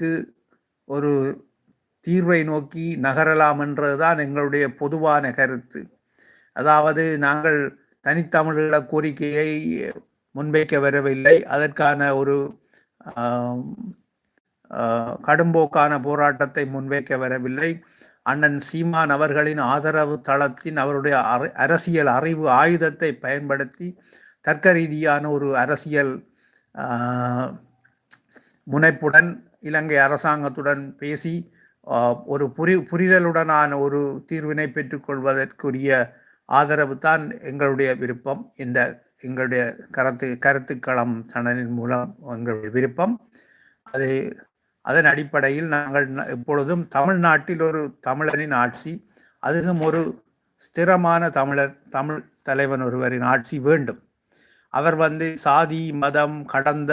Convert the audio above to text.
இதற்கு ஒரு தீர்வை நோக்கி நகரலாம் என்றதுதான் எங்களுடைய பொதுவான கருத்து. அதாவது நாங்கள் தனித்தமிழீழ கோரிக்கையை முன்வைக்க வரவில்லை. அதற்கான ஒரு கடும்போக்கான போராட்டத்தை முன்வைக்க வரவில்லை. அண்ணன் சீமான் அவர்களின் ஆதரவு தளத்தின் அவருடைய அரசியல் அறிவு ஆயுதத்தை பயன்படுத்தி தர்க்க ரீதியான ஒரு அரசியல் முனைப்புடன் இலங்கை அரசாங்கத்துடன் பேசி ஒரு புரிதலுடனான ஒரு தீர்வினை பெற்றுக்கொள்வதற்குரிய ஆதரவு தான் எங்களுடைய விருப்பம். இந்த எங்களுடைய கருத்துக்களம் சடனின் மூலம் எங்களுடைய விருப்பம். அதன் அடிப்படையில் நாங்கள் எப்பொழுதும் தமிழ்நாட்டில் ஒரு தமிழரின் ஆட்சி, அதுவும் ஒரு ஸ்திரமான தமிழ் தலைவன் ஒருவரின் ஆட்சி வேண்டும். அவர் சாதி மதம் கடந்த